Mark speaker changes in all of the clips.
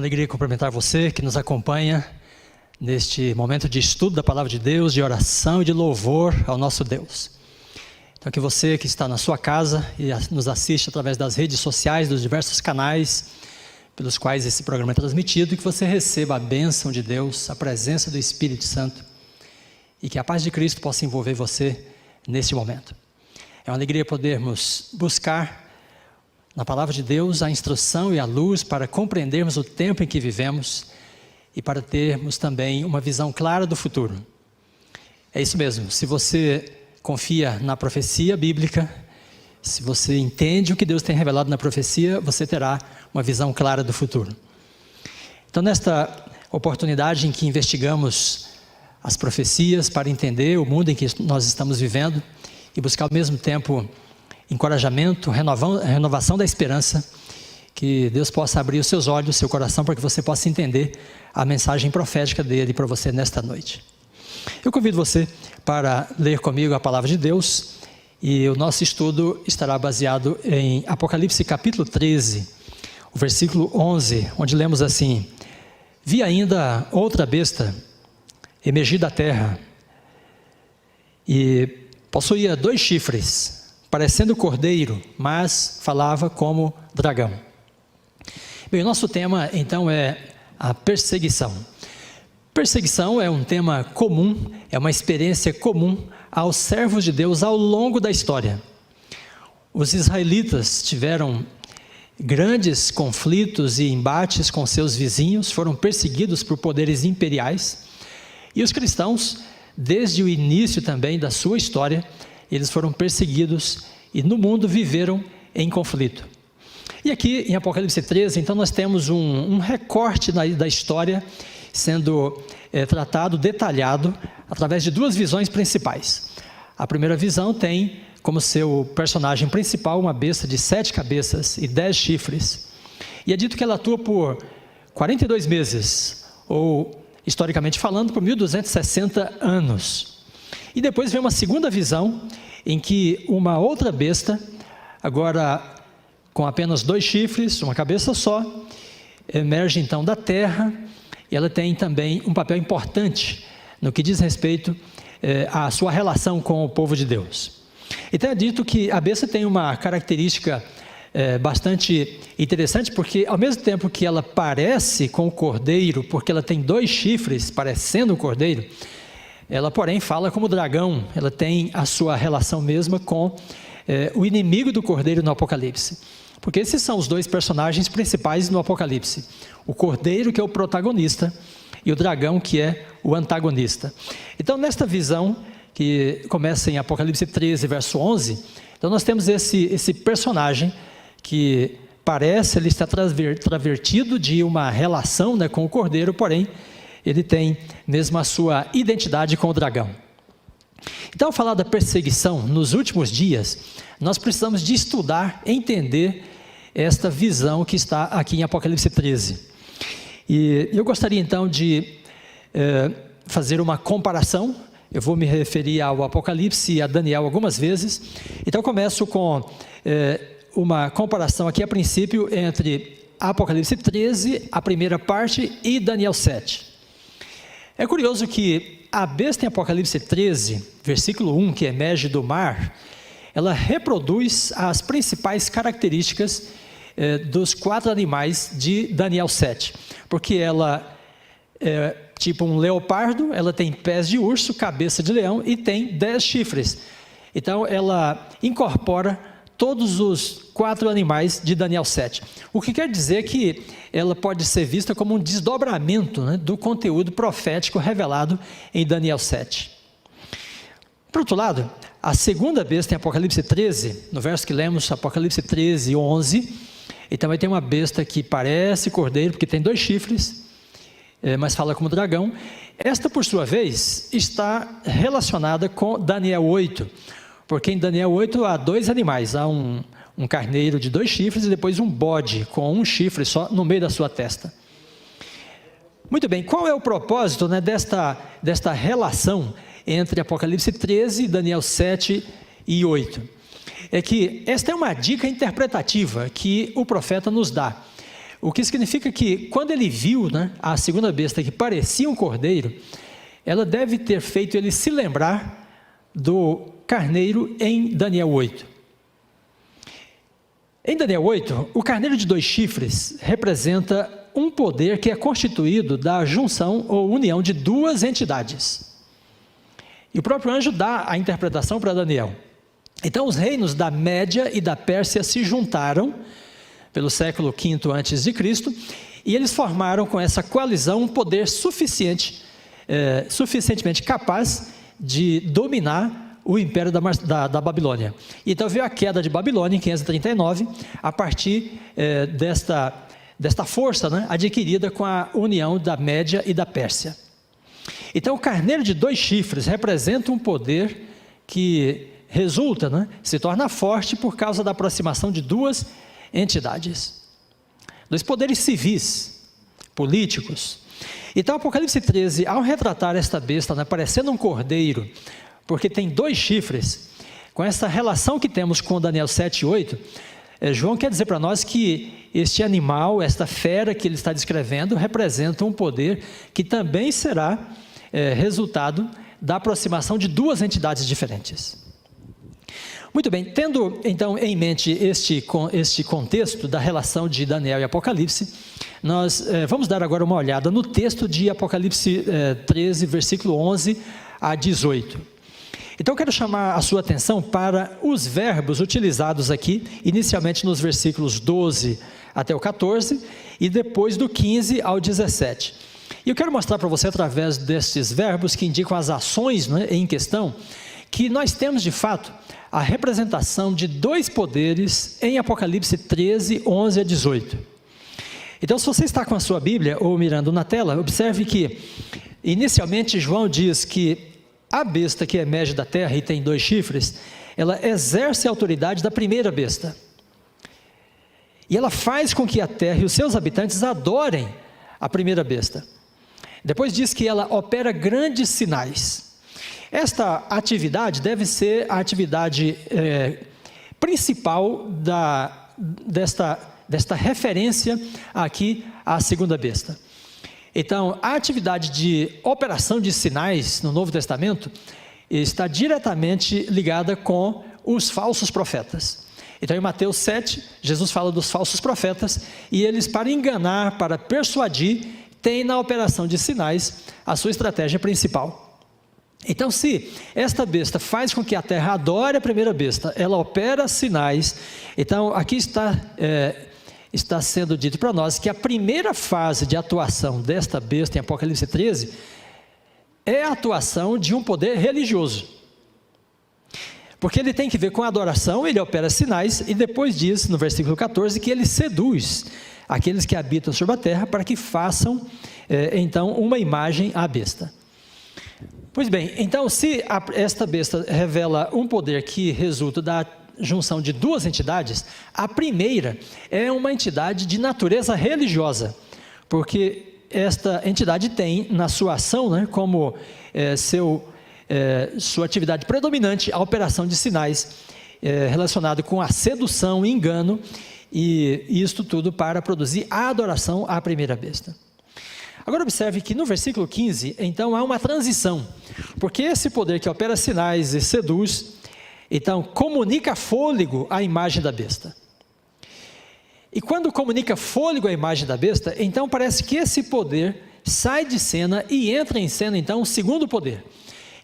Speaker 1: alegria cumprimentar você que nos acompanha neste momento de estudo da Palavra de Deus, de oração e de louvor ao nosso Deus. Então que você que está na sua casa e nos assiste através das redes sociais, dos diversos canais pelos quais esse programa é transmitido, que você receba a bênção de Deus, a presença do Espírito Santo e que a paz de Cristo possa envolver você neste momento. É uma alegria podermos buscar na Palavra de Deus a instrução e a luz para compreendermos o tempo em que vivemos e para termos também uma visão clara do futuro. É isso mesmo, se você confia na profecia bíblica, se você entende o que Deus tem revelado na profecia, você terá uma visão clara do futuro. Então, nesta oportunidade em que investigamos as profecias para entender o mundo em que nós estamos vivendo e buscar ao mesmo tempo encorajamento, renovação da esperança, que Deus possa abrir os seus olhos, seu coração, para que você possa entender a mensagem profética dele para você nesta noite. Eu convido você para ler comigo a Palavra de Deus e o nosso estudo estará baseado em Apocalipse capítulo 13, o versículo 11, onde lemos assim: Vi ainda outra besta emergir da terra e possuía 2 chifres, parecendo cordeiro, mas falava como dragão. Bem, o nosso tema então é a perseguição. Perseguição é um tema comum, é uma experiência comum aos servos de Deus ao longo da história. Os israelitas tiveram grandes conflitos e embates com seus vizinhos, foram perseguidos por poderes imperiais, e os cristãos, desde o início também da sua história, eles foram perseguidos e no mundo viveram em conflito. E aqui em Apocalipse 13, então nós temos um recorte da história sendo tratado, detalhado, através de 2 visões principais. A primeira visão tem como seu personagem principal uma besta de 7 cabeças e 10 chifres. E é dito que ela atua por 42 meses, ou historicamente falando, por 1260 anos. E depois vem uma segunda visão, em que uma outra besta, agora com apenas 2 chifres, uma cabeça só, emerge então da terra, e ela tem também um papel importante no que diz respeito à sua relação com o povo de Deus. Então é dito que a besta tem uma característica bastante interessante, porque ao mesmo tempo que ela parece com o cordeiro, porque ela tem 2 chifres parecendo o cordeiro, ela porém fala como dragão, ela tem a sua relação mesma com o inimigo do cordeiro no Apocalipse. Porque esses são os 2 personagens principais no Apocalipse. O cordeiro, que é o protagonista, e o dragão, que é o antagonista. Então, nesta visão, que começa em Apocalipse 13, verso 11, então nós temos esse personagem que parece, ele está travertido de uma relação, né, com o cordeiro, porém, ele tem mesmo a sua identidade com o dragão. Então, ao falar da perseguição nos últimos dias, nós precisamos de estudar, entender esta visão que está aqui em Apocalipse 13. E eu gostaria então de fazer uma comparação. Eu vou me referir ao Apocalipse e a Daniel algumas vezes. Então, eu começo com uma comparação aqui a princípio entre Apocalipse 13, a primeira parte, e Daniel 7. É curioso que a besta em Apocalipse 13, versículo 1, que emerge do mar, ela reproduz as principais características dos 4 animais de Daniel 7. Porque ela é tipo um leopardo, ela tem pés de urso, cabeça de leão e tem 10 chifres. Então ela incorpora todos os 4 animais de Daniel 7. O que quer dizer que ela pode ser vista como um desdobramento, né, do conteúdo profético revelado em Daniel 7. Por outro lado, a segunda besta em Apocalipse 13, no verso que lemos, Apocalipse 13, 11, e também tem uma besta que parece cordeiro, porque tem 2 chifres, mas fala como dragão. Esta, por sua vez, está relacionada com Daniel 8, porque em Daniel 8 há 2 animais, há um carneiro de 2 chifres e depois um bode com 1 chifre só no meio da sua testa. Muito bem, qual é o propósito, né, desta relação entre Apocalipse 13, Daniel 7 e 8? É que esta é uma dica interpretativa que o profeta nos dá. O que significa que, quando ele viu, né, a segunda besta que parecia um cordeiro, ela deve ter feito ele se lembrar do carneiro em Daniel 8. Em Daniel 8, o carneiro de 2 chifres representa um poder que é constituído da junção ou união de 2 entidades. E o próprio anjo dá a interpretação para Daniel. Então, os reinos da Média e da Pérsia se juntaram pelo século V a.C., e eles formaram com essa coalizão um poder suficientemente capaz de dominar o império da Babilônia. Então veio a queda de Babilônia em 539, a partir desta força, né, adquirida com a união da Média e da Pérsia. Então o carneiro de 2 chifres representa um poder que resulta, né, se torna forte por causa da aproximação de 2 entidades, 2 poderes civis, políticos. Então Apocalipse 13, ao retratar esta besta, né, parecendo um cordeiro, porque tem 2 chifres, com essa relação que temos com Daniel 7 e 8, João quer dizer para nós que este animal, esta fera que ele está descrevendo, representa um poder que também será resultado da aproximação de 2 entidades diferentes. Muito bem, tendo então em mente este contexto da relação de Daniel e Apocalipse, nós vamos dar agora uma olhada no texto de Apocalipse 13, versículo 11 a 18. Então eu quero chamar a sua atenção para os verbos utilizados aqui, inicialmente nos versículos 12 até o 14, e depois do 15 ao 17. E eu quero mostrar para você, através destes verbos que indicam as ações, né, em questão, que nós temos de fato a representação de 2 poderes em Apocalipse 13, 11 a 18. Então, se você está com a sua Bíblia ou mirando na tela, observe que inicialmente João diz que a besta que emerge da terra e tem 2 chifres, ela exerce a autoridade da primeira besta. E ela faz com que a terra e os seus habitantes adorem a primeira besta. Depois diz que ela opera grandes sinais. Esta atividade deve ser a atividade principal desta referência aqui à segunda besta. Então, a atividade de operação de sinais no Novo Testamento está diretamente ligada com os falsos profetas. Então, em Mateus 7, Jesus fala dos falsos profetas, e eles, para enganar, para persuadir, têm na operação de sinais a sua estratégia principal. Então, se esta besta faz com que a terra adore a primeira besta, ela opera sinais. Então, aqui está sendo dito para nós que a primeira fase de atuação desta besta em Apocalipse 13 é a atuação de um poder religioso, porque ele tem que ver com a adoração, ele opera sinais, e depois diz no versículo 14 que ele seduz aqueles que habitam sobre a terra para que façam então uma imagem à besta. Pois bem, então se esta besta revela um poder que resulta da junção de 2 entidades, a primeira é uma entidade de natureza religiosa, porque esta entidade tem na sua ação, né, como sua atividade predominante, a operação de sinais relacionado com a sedução e engano, e isto tudo para produzir a adoração à primeira besta. Agora observe que no versículo 15, então há uma transição, porque esse poder que opera sinais e seduz, então comunica fôlego à imagem da besta. E quando comunica fôlego à imagem da besta, então parece que esse poder sai de cena e entra em cena então o segundo poder.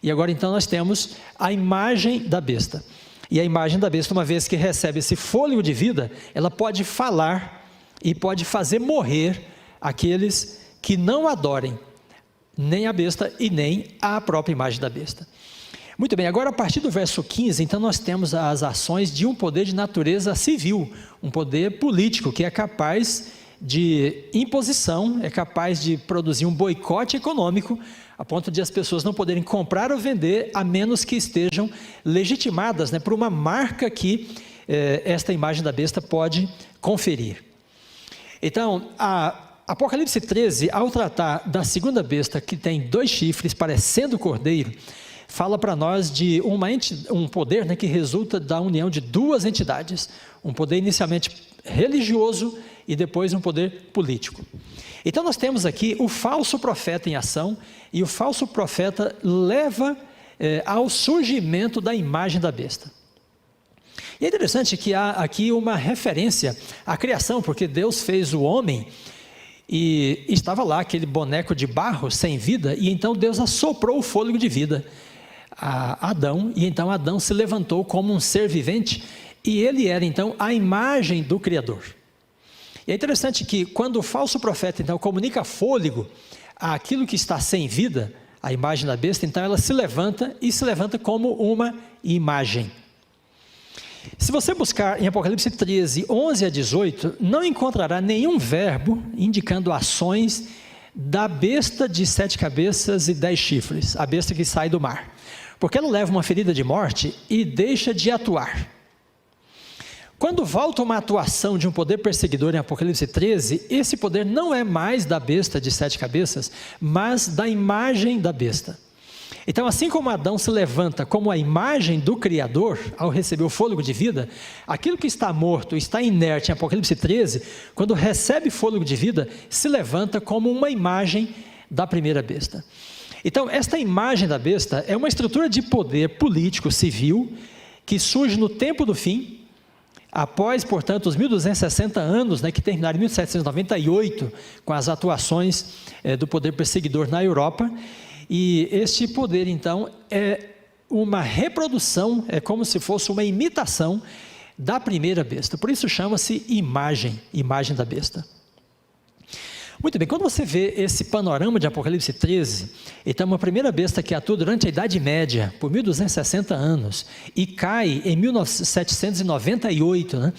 Speaker 1: E agora então nós temos a imagem da besta. E a imagem da besta, uma vez que recebe esse fôlego de vida, ela pode falar e pode fazer morrer aqueles que não adorem nem a besta e nem a própria imagem da besta. Muito bem, agora a partir do verso 15, então nós temos as ações de um poder de natureza civil, um poder político que é capaz de imposição, é capaz de produzir um boicote econômico, a ponto de as pessoas não poderem comprar ou vender, a menos que estejam legitimadas, né, por uma marca que esta imagem da besta pode conferir. Então, Apocalipse 13, ao tratar da segunda besta, que tem 2 chifres, parecendo cordeiro, fala para nós de um poder, né, que resulta da união de 2 entidades, um poder inicialmente religioso e depois um poder político. Então nós temos aqui o falso profeta em ação, e o falso profeta leva ao surgimento da imagem da besta. E é interessante que há aqui uma referência à criação, porque Deus fez o homem e estava lá aquele boneco de barro sem vida, e então Deus assoprou o fôlego de vida a Adão, e então Adão se levantou como um ser vivente, e ele era então a imagem do Criador. E é interessante que quando o falso profeta então comunica fôlego àquilo que está sem vida, a imagem da besta, então ela se levanta, e se levanta como uma imagem. Se você buscar em Apocalipse 13, 11 a 18, não encontrará nenhum verbo indicando ações da besta de 7 cabeças e 10 chifres, a besta que sai do mar, porque ela leva uma ferida de morte e deixa de atuar. Quando volta uma atuação de um poder perseguidor em Apocalipse 13, esse poder não é mais da besta de 7 cabeças, mas da imagem da besta. Então, assim como Adão se levanta como a imagem do Criador, ao receber o fôlego de vida, aquilo que está morto, está inerte em Apocalipse 13, quando recebe fôlego de vida, se levanta como uma imagem da primeira besta. Então, esta imagem da besta é uma estrutura de poder político, civil, que surge no tempo do fim, após, portanto, os 1260 anos, que terminaram em 1798, com as atuações do poder perseguidor na Europa. E este poder, então, é uma reprodução, é como se fosse uma imitação da primeira besta. Por isso chama-se imagem da besta. Muito bem, quando você vê esse panorama de Apocalipse 13, então uma primeira besta que atua durante a Idade Média, por 1260 anos, e cai em 1798,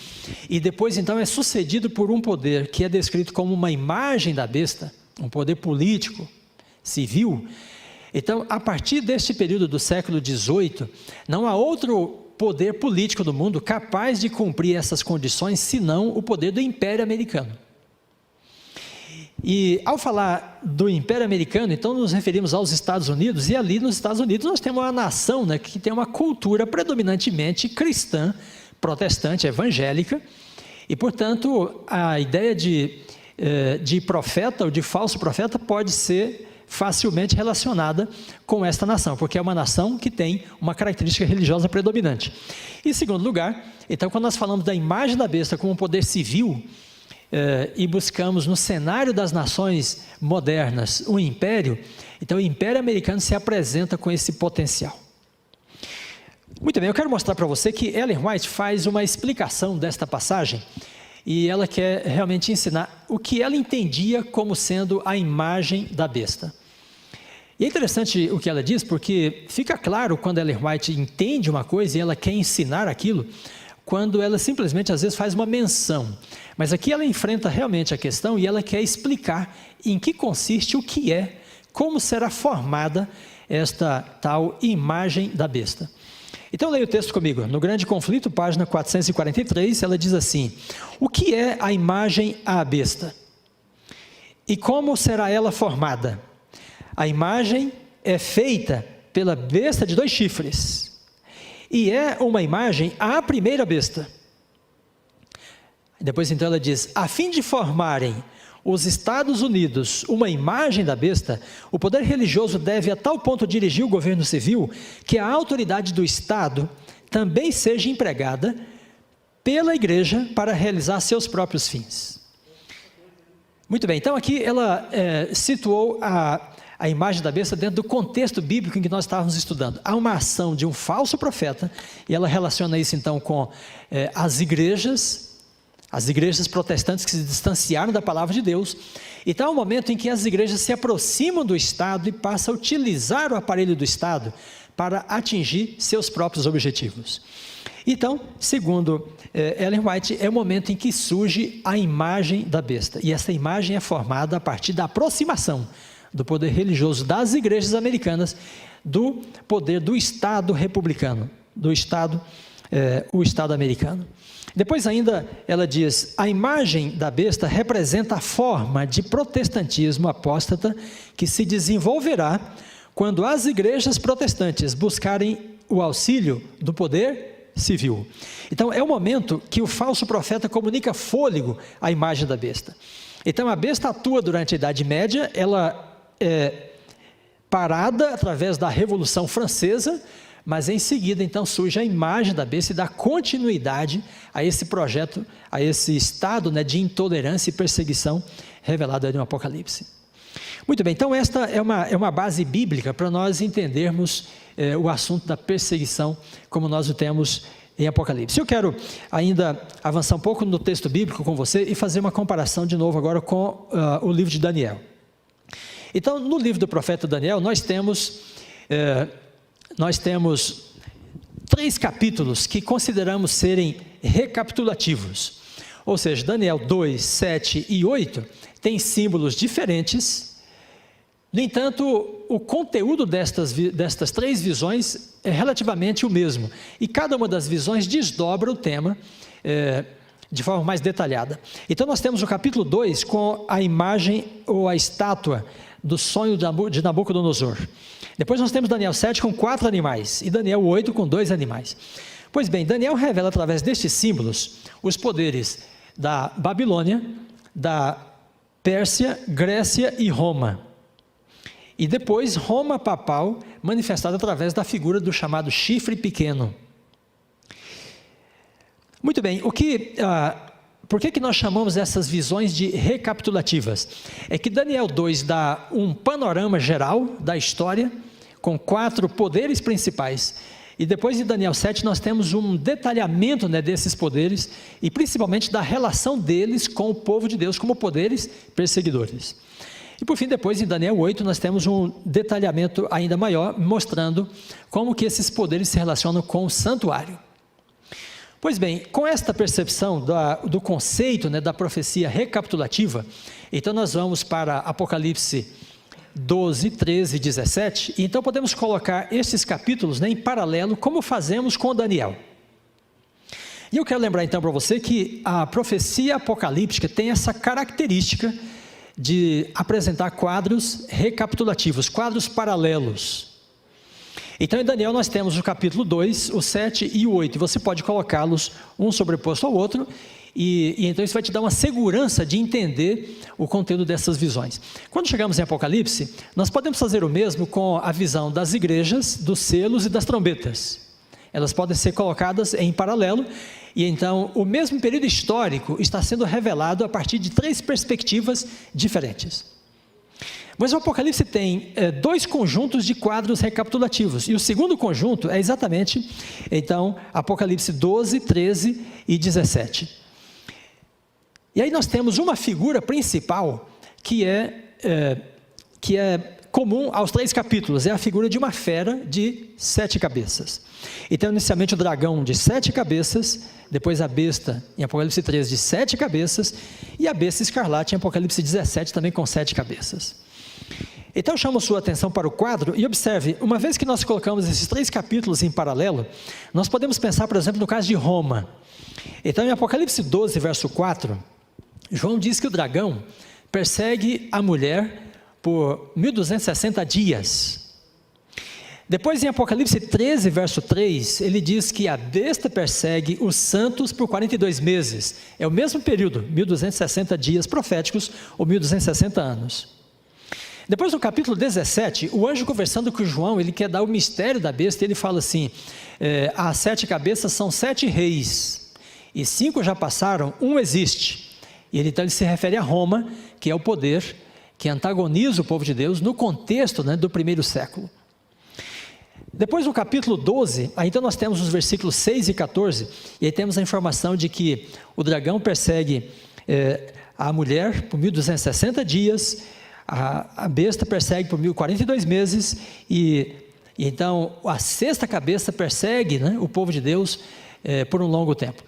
Speaker 1: e depois então é sucedido por um poder que é descrito como uma imagem da besta, um poder político, civil. Então, a partir deste período do século XVIII, não há outro poder político do mundo capaz de cumprir essas condições, senão o poder do Império Americano. E ao falar do Império Americano, então nos referimos aos Estados Unidos, e ali nos Estados Unidos nós temos uma nação que tem uma cultura predominantemente cristã, protestante, evangélica, e portanto a ideia de profeta ou de falso profeta pode ser facilmente relacionada com esta nação, porque é uma nação que tem uma característica religiosa predominante. Em segundo lugar, então quando nós falamos da imagem da besta como um poder civil, e buscamos no cenário das nações modernas um império, então o Império Americano se apresenta com esse potencial. Muito bem, eu quero mostrar para você que Ellen White faz uma explicação desta passagem, e ela quer realmente ensinar o que ela entendia como sendo a imagem da besta. E é interessante o que ela diz, porque fica claro quando Ellen White entende uma coisa e ela quer ensinar aquilo, quando ela simplesmente às vezes faz uma menção. Mas aqui ela enfrenta realmente a questão e ela quer explicar em que consiste, o que é, como será formada esta tal imagem da besta. Então leia o texto comigo, no Grande Conflito, página 443, ela diz assim: o que é a imagem à besta? E como será ela formada? A imagem é feita pela besta de 2 chifres, e é uma imagem à primeira besta. Depois então ela diz: a fim de formarem os Estados Unidos uma imagem da besta, o poder religioso deve a tal ponto dirigir o governo civil, que a autoridade do Estado também seja empregada pela igreja para realizar seus próprios fins. Muito bem, então aqui ela situou a imagem da besta dentro do contexto bíblico em que nós estávamos estudando. Há uma ação de um falso profeta, e ela relaciona isso então com as igrejas protestantes que se distanciaram da palavra de Deus. Então há um momento em que as igrejas se aproximam do Estado e passam a utilizar o aparelho do Estado para atingir seus próprios objetivos. Então, segundo Ellen White, é o momento em que surge a imagem da besta, e essa imagem é formada a partir da aproximação do poder religioso das igrejas americanas do poder do Estado republicano, o Estado americano. Depois ainda ela diz: a imagem da besta representa a forma de protestantismo apóstata que se desenvolverá quando as igrejas protestantes buscarem o auxílio do poder civil. Então é o momento que o falso profeta comunica fôlego à imagem da besta. Então a besta atua durante a Idade Média, ela é parada através da Revolução Francesa, mas em seguida então surge a imagem da besta e dá continuidade a esse projeto, a esse estado, né, de intolerância e perseguição revelado no Apocalipse. Muito bem, então esta é uma base bíblica para nós entendermos o assunto da perseguição como nós o temos em Apocalipse. Eu quero ainda avançar um pouco no texto bíblico com você e fazer uma comparação de novo agora com o livro de Daniel. Então, no livro do profeta Daniel, nós temos 3 capítulos que consideramos serem recapitulativos. Ou seja, Daniel 2, 7 e 8 tem símbolos diferentes. No entanto, o conteúdo destas 3 visões é relativamente o mesmo. E cada uma das visões desdobra o tema de forma mais detalhada. Então nós temos o capítulo 2 com a imagem ou a estátua do sonho de Nabucodonosor. Depois nós temos Daniel 7 com 4 animais e Daniel 8 com 2 animais. Pois bem, Daniel revela através destes símbolos os poderes da Babilônia, da Pérsia, Grécia e Roma. E depois Roma papal, manifestada através da figura do chamado chifre pequeno. Muito bem, por que nós chamamos essas visões de recapitulativas? É que Daniel 2 dá um panorama geral da história, com 4 poderes principais, e depois de Daniel 7 nós temos um detalhamento, né, desses poderes, e principalmente da relação deles com o povo de Deus como poderes perseguidores. E por fim, depois em Daniel 8 nós temos um detalhamento ainda maior, mostrando como que esses poderes se relacionam com o santuário. Pois bem, com esta percepção do conceito, né, da profecia recapitulativa, então nós vamos para Apocalipse 12, 13 e 17, e então podemos colocar esses capítulos, né, em paralelo, como fazemos com Daniel. E eu quero lembrar então para você que a profecia apocalíptica tem essa característica de apresentar quadros recapitulativos, quadros paralelos. Então em Daniel nós temos o capítulo 2, o 7 e o 8, e você pode colocá-los um sobreposto ao outro, e então isso vai te dar uma segurança de entender o conteúdo dessas visões. Quando chegamos em Apocalipse, nós podemos fazer o mesmo com a visão das igrejas, dos selos e das trombetas. Elas podem ser colocadas em paralelo, e então o mesmo período histórico está sendo revelado a partir de 3 perspectivas diferentes. Mas o Apocalipse tem 2 conjuntos de quadros recapitulativos, e o segundo conjunto é exatamente, então, Apocalipse 12, 13 e 17. E aí nós temos uma figura principal que é comum aos 3 capítulos, é a figura de uma fera de 7 cabeças. Então, inicialmente o dragão de 7 cabeças, depois a besta em Apocalipse 13 de 7 cabeças, e a besta escarlate em Apocalipse 17 também com 7 cabeças. Então chamo sua atenção para o quadro e observe, uma vez que nós colocamos esses 3 capítulos em paralelo, nós podemos pensar, por exemplo, no caso de Roma. Então em Apocalipse 12, verso 4, João diz que o dragão persegue a mulher por 1260 dias. Depois em Apocalipse 13, verso 3, ele diz que a besta persegue os santos por 42 meses. É o mesmo período, 1260 dias proféticos ou 1260 anos. Depois no capítulo 17, o anjo conversando com João, ele quer dar o mistério da besta, e ele fala assim, as 7 cabeças são 7 reis, e 5 já passaram, 1 existe. E então ele se refere a Roma, que é o poder que antagoniza o povo de Deus no contexto, né, do primeiro século. Depois no capítulo 12, aí então nós temos os versículos 6 e 14, e aí temos a informação de que o dragão persegue a mulher por 1260 dias, a besta persegue por 1042 meses, e então a 6ª cabeça persegue, né, o povo de Deus por um longo tempo.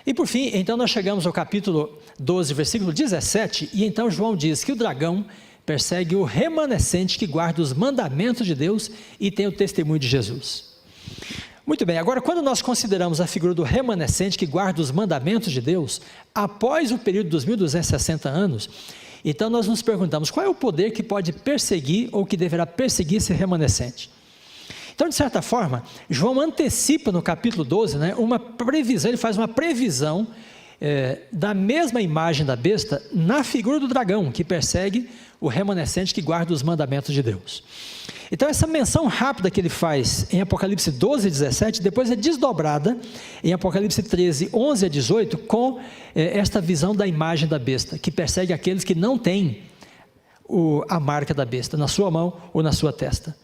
Speaker 1: E por fim, então nós chegamos ao capítulo 12, versículo 17, e então João diz que o dragão persegue o remanescente que guarda os mandamentos de Deus e tem o testemunho de Jesus. Muito bem, agora quando nós consideramos a figura do remanescente que guarda os mandamentos de Deus, após o período dos 1260 anos, então nós nos perguntamos, qual é o poder que pode perseguir ou que deverá perseguir esse remanescente? Então, de certa forma, João antecipa no capítulo 12, né, uma previsão, ele faz uma previsão da mesma imagem da besta na figura do dragão, que persegue o remanescente que guarda os mandamentos de Deus. Então, essa menção rápida que ele faz em Apocalipse 12 e 17, depois é desdobrada em Apocalipse 13, 11 a 18, com esta visão da imagem da besta, que persegue aqueles que não têm a marca da besta na sua mão ou na sua testa.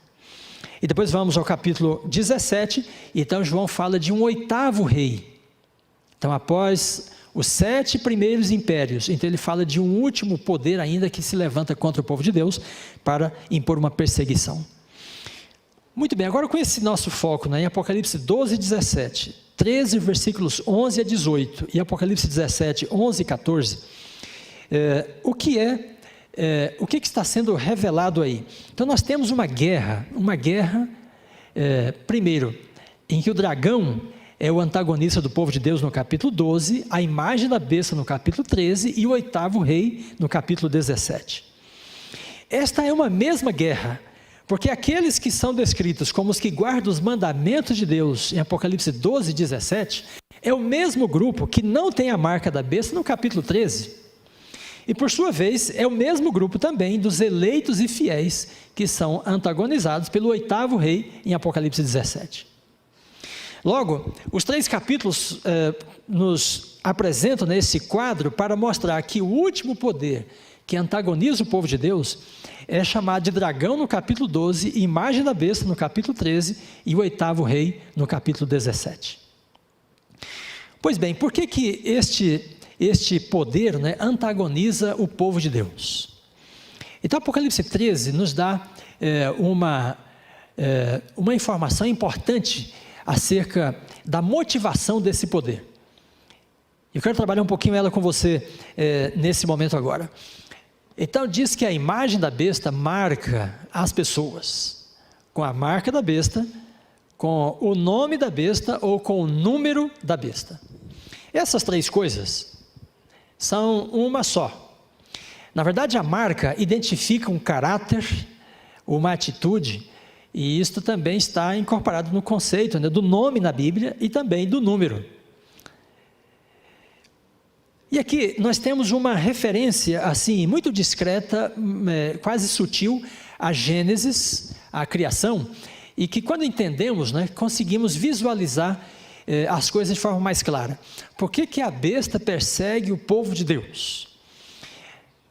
Speaker 1: E depois vamos ao capítulo 17, então João fala de um 8º rei. Então, após os 7 primeiros impérios, então ele fala de um último poder ainda que se levanta contra o povo de Deus para impor uma perseguição. Muito bem, agora com esse nosso foco, né, em Apocalipse 12 e 17, 13 versículos 11 a 18 e Apocalipse 17, 11 e 14, o que está sendo revelado aí? Então nós temos uma guerra, primeiro, em que o dragão é o antagonista do povo de Deus no capítulo 12, a imagem da besta no capítulo 13 e o 8º rei no capítulo 17. Esta é uma mesma guerra, porque aqueles que são descritos como os que guardam os mandamentos de Deus em Apocalipse 12 e 17, é o mesmo grupo que não tem a marca da besta no capítulo 13. E por sua vez, é o mesmo grupo também dos eleitos e fiéis que são antagonizados pelo 8º rei em Apocalipse 17. Logo, os 3 capítulos nos apresentam nesse quadro para mostrar que o último poder que antagoniza o povo de Deus é chamado de dragão no capítulo 12, imagem da besta no capítulo 13 e o 8º rei no capítulo 17. Pois bem, por que este poder, né, antagoniza o povo de Deus? Então, Apocalipse 13 nos dá uma informação importante acerca da motivação desse poder. Eu quero trabalhar um pouquinho ela com você nesse momento agora. Então diz que a imagem da besta marca as pessoas, com a marca da besta, com o nome da besta ou com o número da besta. Essas 3 coisas são uma só. Na verdade, a marca identifica um caráter, uma atitude, e isto também está incorporado no conceito, né, do nome na Bíblia e também do número. E aqui nós temos uma referência assim, muito discreta, quase sutil, a Gênesis, a criação, e que quando entendemos, né, conseguimos visualizar as coisas de forma mais clara. Por que a besta persegue o povo de Deus?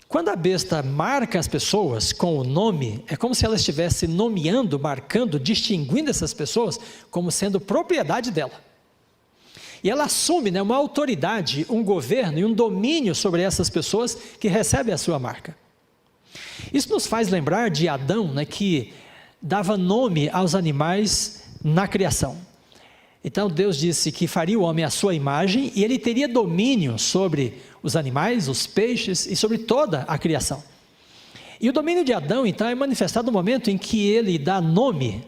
Speaker 1: Quando a besta marca as pessoas com o nome, é como se ela estivesse nomeando, marcando, distinguindo essas pessoas como sendo propriedade dela. E ela assume, né, uma autoridade, um governo e um domínio sobre essas pessoas que recebem a sua marca. Isso nos faz lembrar de Adão, né, que dava nome aos animais na criação. Então Deus disse que faria o homem à sua imagem e ele teria domínio sobre os animais, os peixes e sobre toda a criação. E o domínio de Adão então é manifestado no momento em que ele dá nome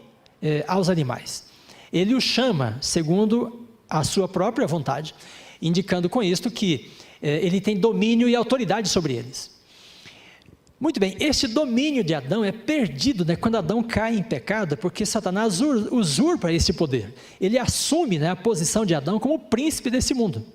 Speaker 1: aos animais. Ele os chama segundo a sua própria vontade, indicando com isto que ele tem domínio e autoridade sobre eles. Muito bem, este domínio de Adão é perdido, né, quando Adão cai em pecado, porque Satanás usurpa esse poder. Ele assume, né, a posição de Adão como príncipe desse mundo.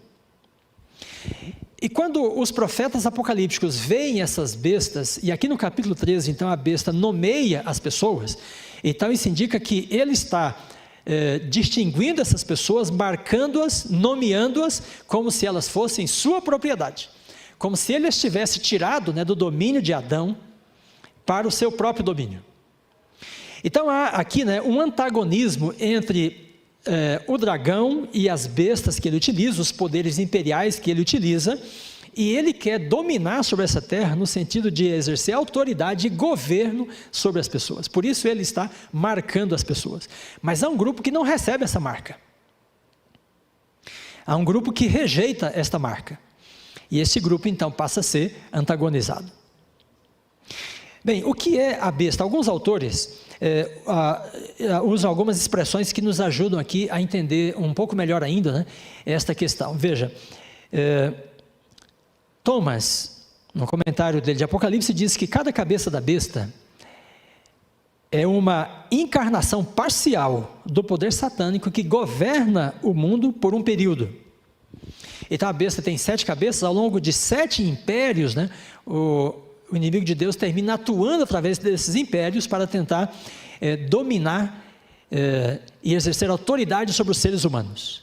Speaker 1: E quando os profetas apocalípticos veem essas bestas, e aqui no capítulo 13, então a besta nomeia as pessoas, então isso indica que ele está distinguindo essas pessoas, marcando-as, nomeando-as, como se elas fossem sua propriedade. Como se ele estivesse tirado, né, do domínio de Adão para o seu próprio domínio. Então há aqui, né, um antagonismo entre o dragão e as bestas que ele utiliza, os poderes imperiais que ele utiliza, e ele quer dominar sobre essa terra no sentido de exercer autoridade e governo sobre as pessoas. Por isso ele está marcando as pessoas. Mas há um grupo que não recebe essa marca. Há um grupo que rejeita esta marca. E esse grupo, então, passa a ser antagonizado. Bem, o que é a besta? Alguns autores usam algumas expressões que nos ajudam aqui a entender um pouco melhor ainda, né, esta questão. Veja, Thomas, no comentário dele de Apocalipse, diz que cada cabeça da besta é uma encarnação parcial do poder satânico que governa o mundo por um período. Então a besta tem 7 cabeças, ao longo de 7 impérios, né, o inimigo de Deus termina atuando através desses impérios para tentar dominar e exercer autoridade sobre os seres humanos.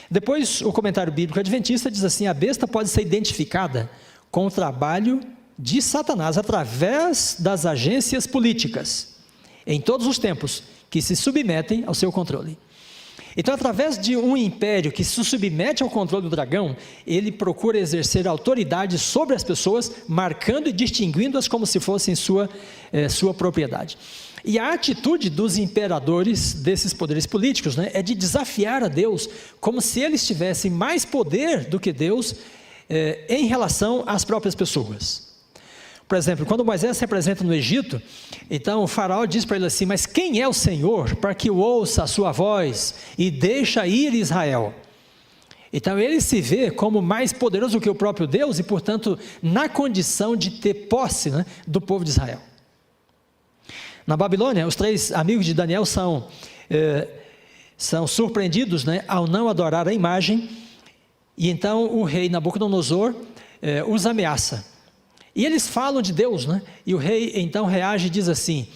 Speaker 1: Depois, o comentário bíblico adventista diz assim: a besta pode ser identificada com o trabalho de Satanás através das agências políticas, em todos os tempos, que se submetem ao seu controle. Então, através de um império que se submete ao controle do dragão, ele procura exercer autoridade sobre as pessoas, marcando e distinguindo-as como se fossem sua propriedade. E a atitude dos imperadores desses poderes políticos, né, é de desafiar a Deus, como se eles tivessem mais poder do que Deus em relação às próprias pessoas. Por exemplo, quando Moisés se apresenta no Egito, então o faraó diz para ele assim: mas quem é o Senhor para que eu ouça a sua voz e deixa ir Israel? Então ele se vê como mais poderoso do que o próprio Deus e, portanto, na condição de ter posse, né, do povo de Israel. Na Babilônia, os 3 amigos de Daniel são surpreendidos, né, ao não adorar a imagem, e então o rei Nabucodonosor os ameaça. E eles falam de Deus, né? E o rei então reage e diz assim: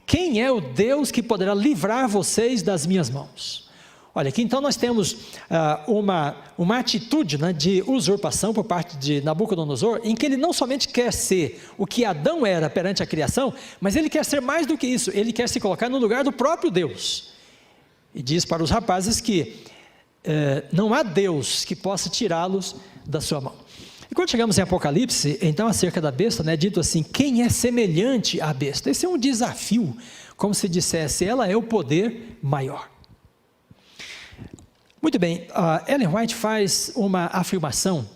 Speaker 1: quem é o Deus que poderá livrar vocês das minhas mãos? Olha, aqui então nós temos uma atitude, né, de usurpação por parte de Nabucodonosor, em que ele não somente quer ser o que Adão era perante a criação, mas ele quer ser mais do que isso, ele quer se colocar no lugar do próprio Deus. E diz para os rapazes que não há Deus que possa tirá-los da sua mão. E quando chegamos em Apocalipse, então acerca da besta, né, dito assim: quem é semelhante à besta? Esse é um desafio, como se dissesse, ela é o poder maior. Muito bem, Ellen White faz uma afirmação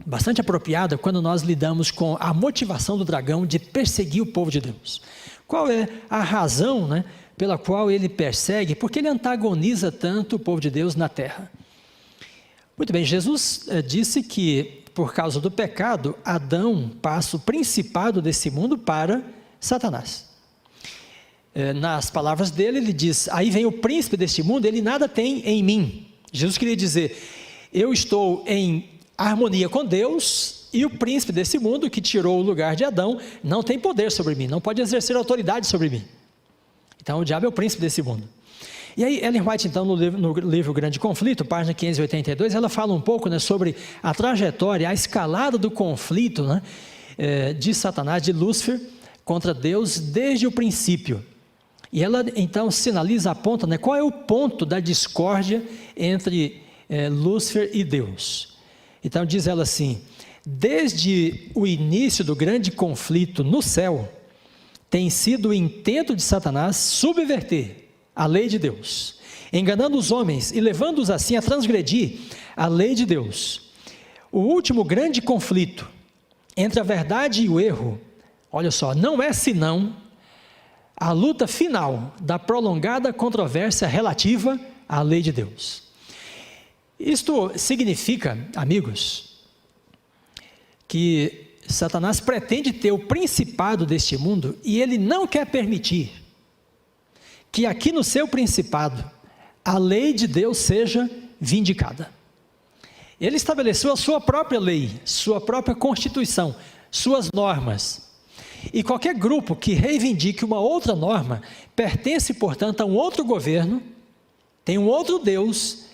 Speaker 1: bastante apropriada quando nós lidamos com a motivação do dragão de perseguir o povo de Deus. Qual é a razão, né, pela qual ele persegue? Porque ele antagoniza tanto o povo de Deus na terra. Muito bem, Jesus disse que por causa do pecado, Adão passa o principado desse mundo para Satanás. Nas palavras dele, ele diz: aí vem o príncipe deste mundo, ele nada tem em mim. Jesus queria dizer: eu estou em harmonia com Deus, e o príncipe desse mundo, que tirou o lugar de Adão, não tem poder sobre mim, não pode exercer autoridade sobre mim. Então o diabo é o príncipe desse mundo. E aí Ellen White, então, no livro Grande Conflito, página 582, ela fala um pouco, né, sobre a trajetória, a escalada do conflito, né, de Satanás, de Lúcifer, contra Deus desde o princípio. E ela então sinaliza, aponta, né, qual é o ponto da discórdia entre Lúcifer e Deus. Então diz ela assim: desde o início do grande conflito no céu, tem sido o intento de Satanás subverter a lei de Deus, enganando os homens e levando-os assim a transgredir a lei de Deus. O último grande conflito entre a verdade e o erro, olha só, não é senão a luta final da prolongada controvérsia relativa à lei de Deus. Isto significa, amigos, que Satanás pretende ter o principado deste mundo e ele não quer permitir que aqui no seu principado a lei de Deus seja vindicada. Ele estabeleceu a sua própria lei, sua própria constituição, suas normas. E qualquer grupo que reivindique uma outra norma pertence, portanto, a um outro governo, tem um outro Deus,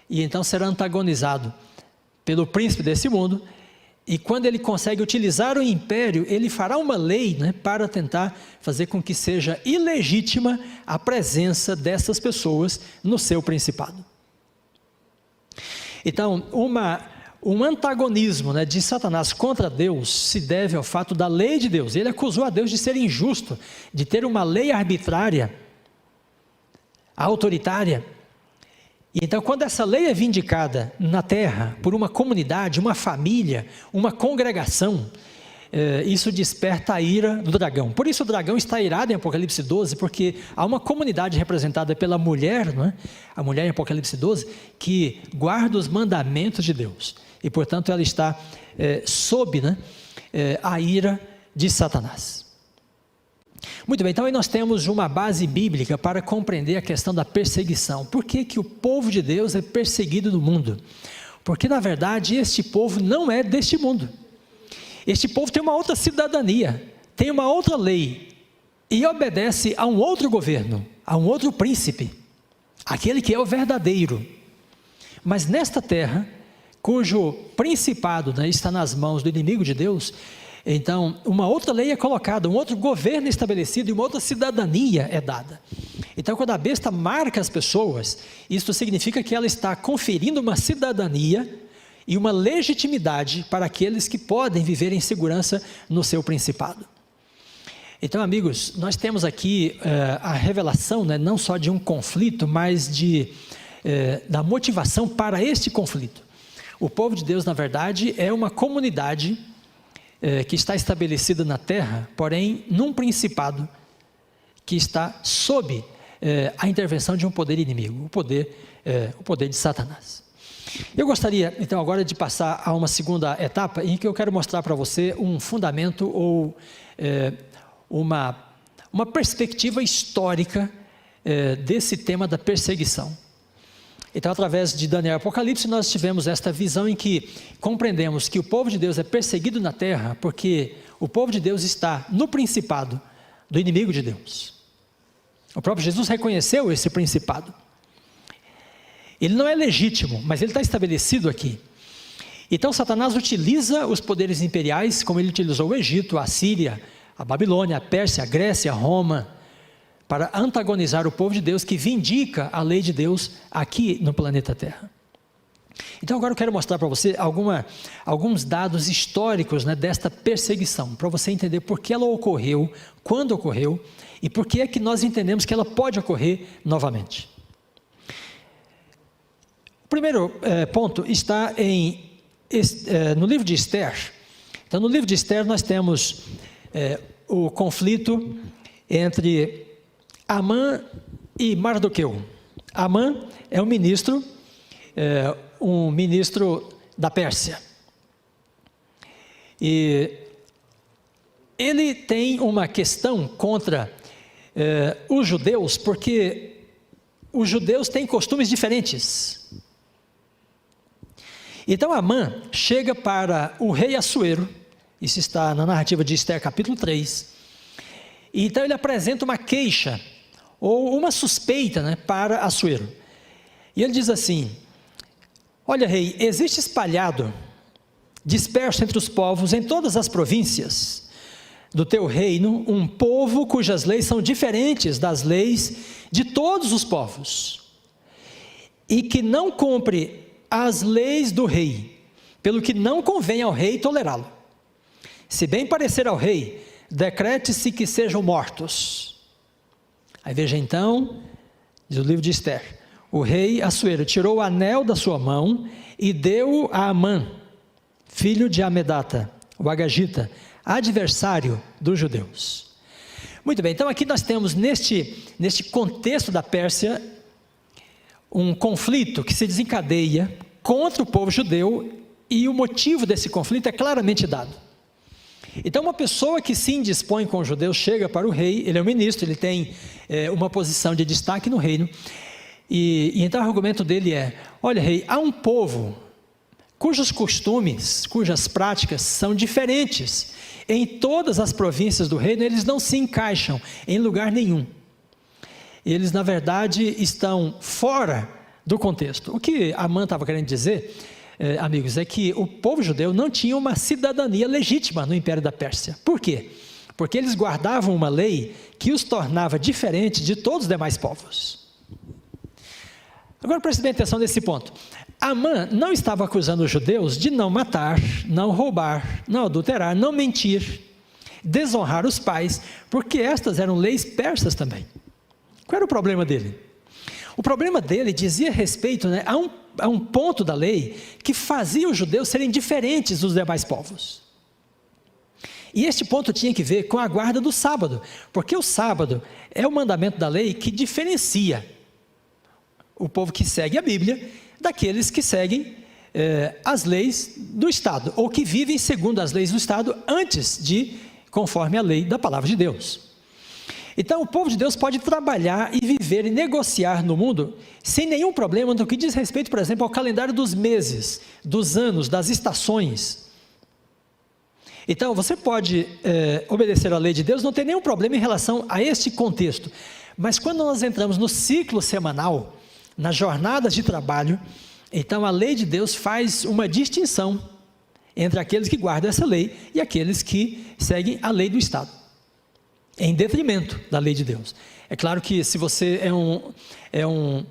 Speaker 1: e então será antagonizado pelo príncipe desse mundo. E quando ele consegue utilizar o império, ele fará uma lei, né, para tentar fazer com que seja ilegítima a presença dessas pessoas no seu principado. Então, um antagonismo, né, de Satanás contra Deus se deve ao fato da lei de Deus. Ele acusou a Deus de ser injusto, de ter uma lei arbitrária, autoritária. E então, quando essa lei é vindicada na terra por uma comunidade, uma família, uma congregação, isso desperta a ira do dragão. Por isso o dragão está irado em Apocalipse 12, porque há uma comunidade representada pela mulher, não é? A mulher em Apocalipse 12, que guarda os mandamentos de Deus. E portanto ela está sob, né, a ira de Satanás. Muito bem, então aí nós temos uma base bíblica para compreender a questão da perseguição. Por que que o povo de Deus é perseguido no mundo? Porque na verdade este povo não é deste mundo. Este povo tem uma outra cidadania, tem uma outra lei e obedece a um outro governo, a um outro príncipe, aquele que é o verdadeiro. Mas nesta terra, cujo principado, né, está nas mãos do inimigo de Deus, então uma outra lei é colocada, um outro governo é estabelecido e uma outra cidadania é dada. Então quando a besta marca as pessoas, isso significa que ela está conferindo uma cidadania e uma legitimidade para aqueles que podem viver em segurança no seu principado. Então, amigos, nós temos aqui a revelação, né, não só de um conflito, mas da motivação para este conflito. O povo de Deus, na verdade, é uma comunidade que está estabelecida na terra, porém, num principado que está sob a intervenção de um poder inimigo, o poder de Satanás. Eu gostaria, então, agora de passar a uma segunda etapa, em que eu quero mostrar para você um fundamento ou uma perspectiva histórica desse tema da perseguição. Então, através de Daniel e Apocalipse, nós tivemos esta visão em que compreendemos que o povo de Deus é perseguido na terra, porque o povo de Deus está no principado do inimigo de Deus. O próprio Jesus reconheceu esse principado. Ele não é legítimo, mas ele está estabelecido aqui. Então, Satanás utiliza os poderes imperiais, como ele utilizou o Egito, a Síria, a Babilônia, a Pérsia, a Grécia, a Roma, para antagonizar o povo de Deus que vindica a lei de Deus aqui no planeta Terra. Então agora eu quero mostrar para você alguns dados históricos, né, desta perseguição, para você entender por que ela ocorreu, quando ocorreu e por que é que nós entendemos que ela pode ocorrer novamente. O primeiro ponto está no livro de Esther. Então no livro de Esther nós temos o conflito entre Amã e Mardoqueu. Amã é um ministro da Pérsia. E ele tem uma questão contra os judeus, porque os judeus têm costumes diferentes. Então Amã chega para o rei Assuero, isso está na narrativa de Esther capítulo 3, e então ele apresenta uma queixa, ou uma suspeita, né, para Assuero. E ele diz assim: olha rei, existe espalhado, disperso entre os povos, em todas as províncias do teu reino, um povo cujas leis são diferentes das leis de todos os povos, e que não cumpre as leis do rei, pelo que não convém ao rei tolerá-lo. Se bem parecer ao rei, decrete-se que sejam mortos. Aí veja então, diz o livro de Esther, o rei Assuero tirou o anel da sua mão e deu-o a Amã, filho de Amedata, o Agagita, adversário dos judeus. Muito bem, então aqui nós temos neste contexto da Pérsia, um conflito que se desencadeia contra o povo judeu, e o motivo desse conflito é claramente dado. Então uma pessoa que se indispõe com os judeus chega para o rei, ele é um ministro, ele tem uma posição de destaque no reino, e então o argumento dele é: olha rei, há um povo cujos costumes, cujas práticas são diferentes em todas as províncias do reino, eles não se encaixam em lugar nenhum. Eles na verdade estão fora do contexto. O que Amã estava querendo dizer, amigos, é que o povo judeu não tinha uma cidadania legítima no Império da Pérsia. Por quê? Porque eles guardavam uma lei que os tornava diferentes de todos os demais povos. Agora preste bem atenção nesse ponto. Amã não estava acusando os judeus de não matar, não roubar, não adulterar, não mentir, desonrar os pais, porque estas eram leis persas também. Qual era o problema dele? O problema dele dizia respeito, né, a um ponto da lei que fazia os judeus serem diferentes dos demais povos. E este ponto tinha que ver com a guarda do sábado, porque o sábado é o mandamento da lei que diferencia o povo que segue a Bíblia daqueles que seguem as leis do Estado, ou que vivem segundo as leis do Estado antes de conforme a lei da palavra de Deus. Então o povo de Deus pode trabalhar e viver e negociar no mundo sem nenhum problema no que diz respeito, por exemplo, ao calendário dos meses, dos anos, das estações. Então você pode obedecer à lei de Deus, não tem nenhum problema em relação a este contexto. Mas quando nós entramos no ciclo semanal, nas jornadas de trabalho, então a lei de Deus faz uma distinção entre aqueles que guardam essa lei e aqueles que seguem a lei do Estado, em detrimento da lei de Deus. É claro que se você é um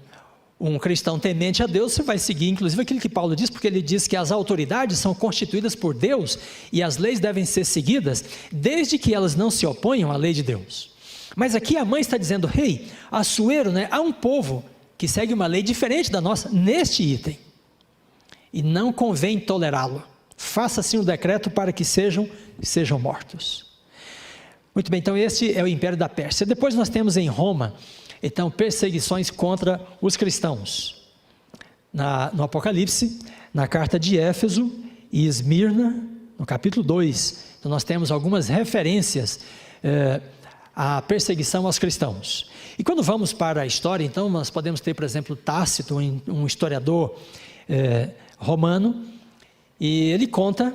Speaker 1: cristão temente a Deus, você vai seguir inclusive aquilo que Paulo diz, porque ele diz que as autoridades são constituídas por Deus e as leis devem ser seguidas, desde que elas não se oponham à lei de Deus. Mas aqui a mãe está dizendo: hey, Assuero, há um povo que segue uma lei diferente da nossa neste item, e não convém tolerá-lo. Faça assim um decreto para que sejam mortos. Muito bem, então esse é o Império da Pérsia. Depois nós temos em Roma, então, perseguições contra os cristãos. No Apocalipse, na carta de Éfeso e Esmirna, no capítulo 2, então nós temos algumas referências a perseguição aos cristãos. E quando vamos para a história, então nós podemos ter, por exemplo, Tácito, um historiador romano, e ele conta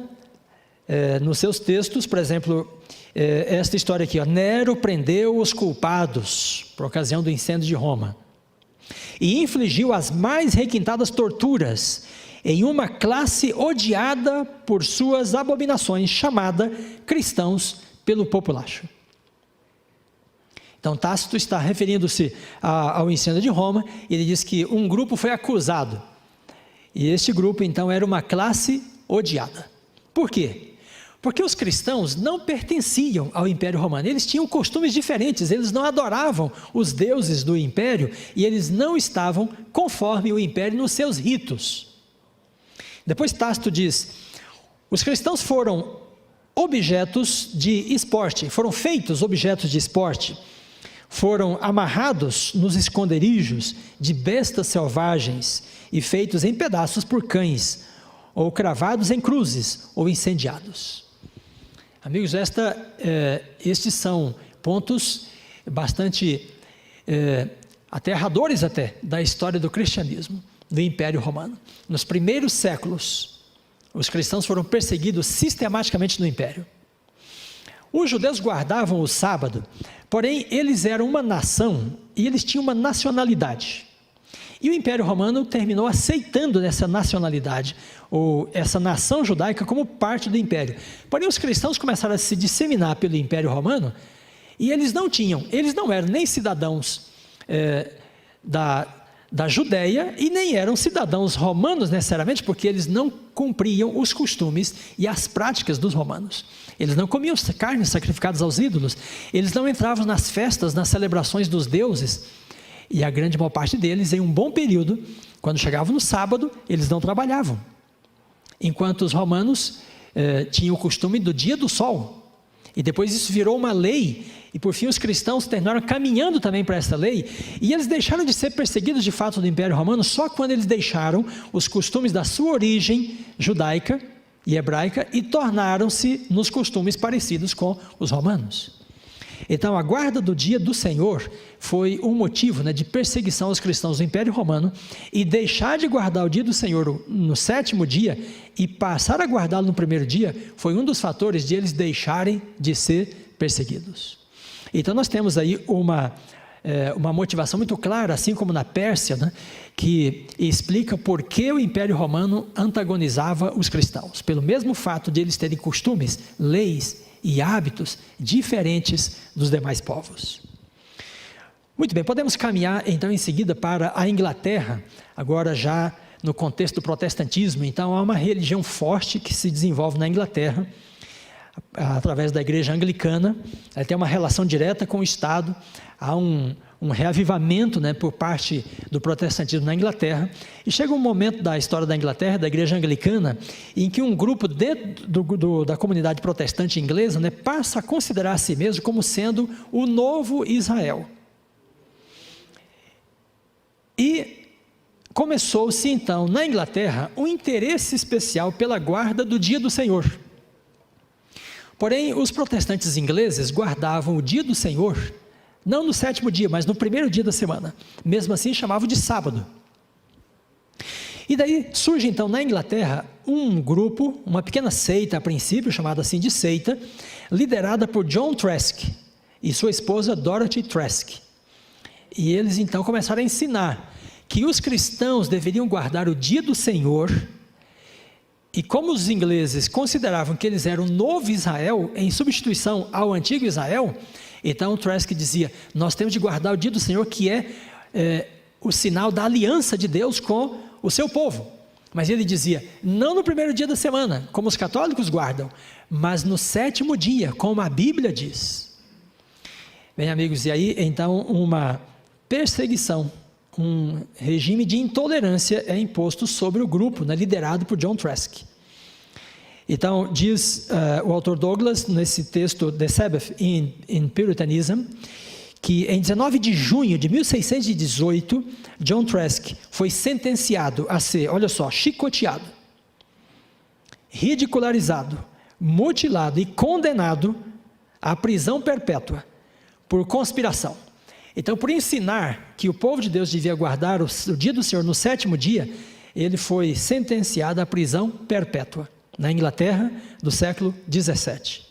Speaker 1: nos seus textos, por exemplo, esta história aqui, Nero prendeu os culpados por ocasião do incêndio de Roma e infligiu as mais requintadas torturas em uma classe odiada por suas abominações, chamada cristãos pelo populacho. Então Tácito está referindo-se ao incêndio de Roma, e ele diz que um grupo foi acusado, e este grupo então era uma classe odiada. Por quê? Porque os cristãos não pertenciam ao Império Romano, eles tinham costumes diferentes, eles não adoravam os deuses do Império, e eles não estavam conforme o Império nos seus ritos. Depois Tácito diz: os cristãos foram objetos de esporte, foram feitos objetos de esporte, foram amarrados nos esconderijos de bestas selvagens e feitos em pedaços por cães, ou cravados em cruzes, ou incendiados. Amigos, estes são pontos bastante aterradores até, da história do cristianismo, do Império Romano. Nos primeiros séculos, os cristãos foram perseguidos sistematicamente no Império. Os judeus guardavam o sábado, porém eles eram uma nação e eles tinham uma nacionalidade. E o Império Romano terminou aceitando essa nacionalidade, ou essa nação judaica, como parte do Império. Porém os cristãos começaram a se disseminar pelo Império Romano, e eles não eram nem cidadãos da Judéia, e nem eram cidadãos romanos necessariamente, porque eles não cumpriam os costumes e as práticas dos romanos. Eles não comiam carnes sacrificadas aos ídolos, eles não entravam nas festas, nas celebrações dos deuses, e a grande maior parte deles, em um bom período, quando chegavam no sábado, eles não trabalhavam, enquanto os romanos tinham o costume do dia do sol, e depois isso virou uma lei, e por fim os cristãos terminaram caminhando também para essa lei, e eles deixaram de ser perseguidos de fato do Império Romano só quando eles deixaram os costumes da sua origem judaica e hebraica e tornaram-se nos costumes parecidos com os romanos. Então a guarda do dia do Senhor foi um motivo de perseguição aos cristãos do Império Romano, e deixar de guardar o dia do Senhor no sétimo dia e passar a guardá-lo no primeiro dia foi um dos fatores de eles deixarem de ser perseguidos. Então nós temos aí uma motivação muito clara, assim como na Pérsia, que explica por que o Império Romano antagonizava os cristãos, pelo mesmo fato de eles terem costumes, leis e hábitos diferentes dos demais povos. Muito bem, podemos caminhar então em seguida para a Inglaterra, agora já no contexto do protestantismo. Então há uma religião forte que se desenvolve na Inglaterra, através da igreja anglicana. Ela tem uma relação direta com o Estado, há um reavivamento por parte do protestantismo na Inglaterra, e chega um momento da história da Inglaterra, da igreja anglicana, em que um grupo dentro da comunidade protestante inglesa passa a considerar a si mesmo como sendo o novo Israel. E começou-se então na Inglaterra um interesse especial pela guarda do dia do Senhor. Porém, os protestantes ingleses guardavam o dia do Senhor Não no 7º dia, mas no primeiro dia da semana. Mesmo assim, chamavam de sábado. E daí surge então na Inglaterra um grupo, uma pequena seita a princípio, chamada assim de seita, liderada por John Trask e sua esposa Dorothy Trask. E eles então começaram a ensinar que os cristãos deveriam guardar o dia do Senhor, e como os ingleses consideravam que eles eram o novo Israel, em substituição ao antigo Israel, então o Trask dizia, nós temos de guardar o dia do Senhor, que é o sinal da aliança de Deus com o seu povo. Mas ele dizia, não no primeiro dia da semana, como os católicos guardam, mas no 7º dia, como a Bíblia diz. Bem, amigos, e aí então uma perseguição, um regime de intolerância é imposto sobre o grupo, liderado por John Trask. Então, diz o autor Douglas, nesse texto, The Sabbath in Puritanism, que em 19 de junho de 1618, John Trask foi sentenciado a ser, olha só, chicoteado, ridicularizado, mutilado e condenado à prisão perpétua por conspiração. Então, por ensinar que o povo de Deus devia guardar o dia do Senhor no 7º dia, ele foi sentenciado à prisão perpétua, na Inglaterra do século 17.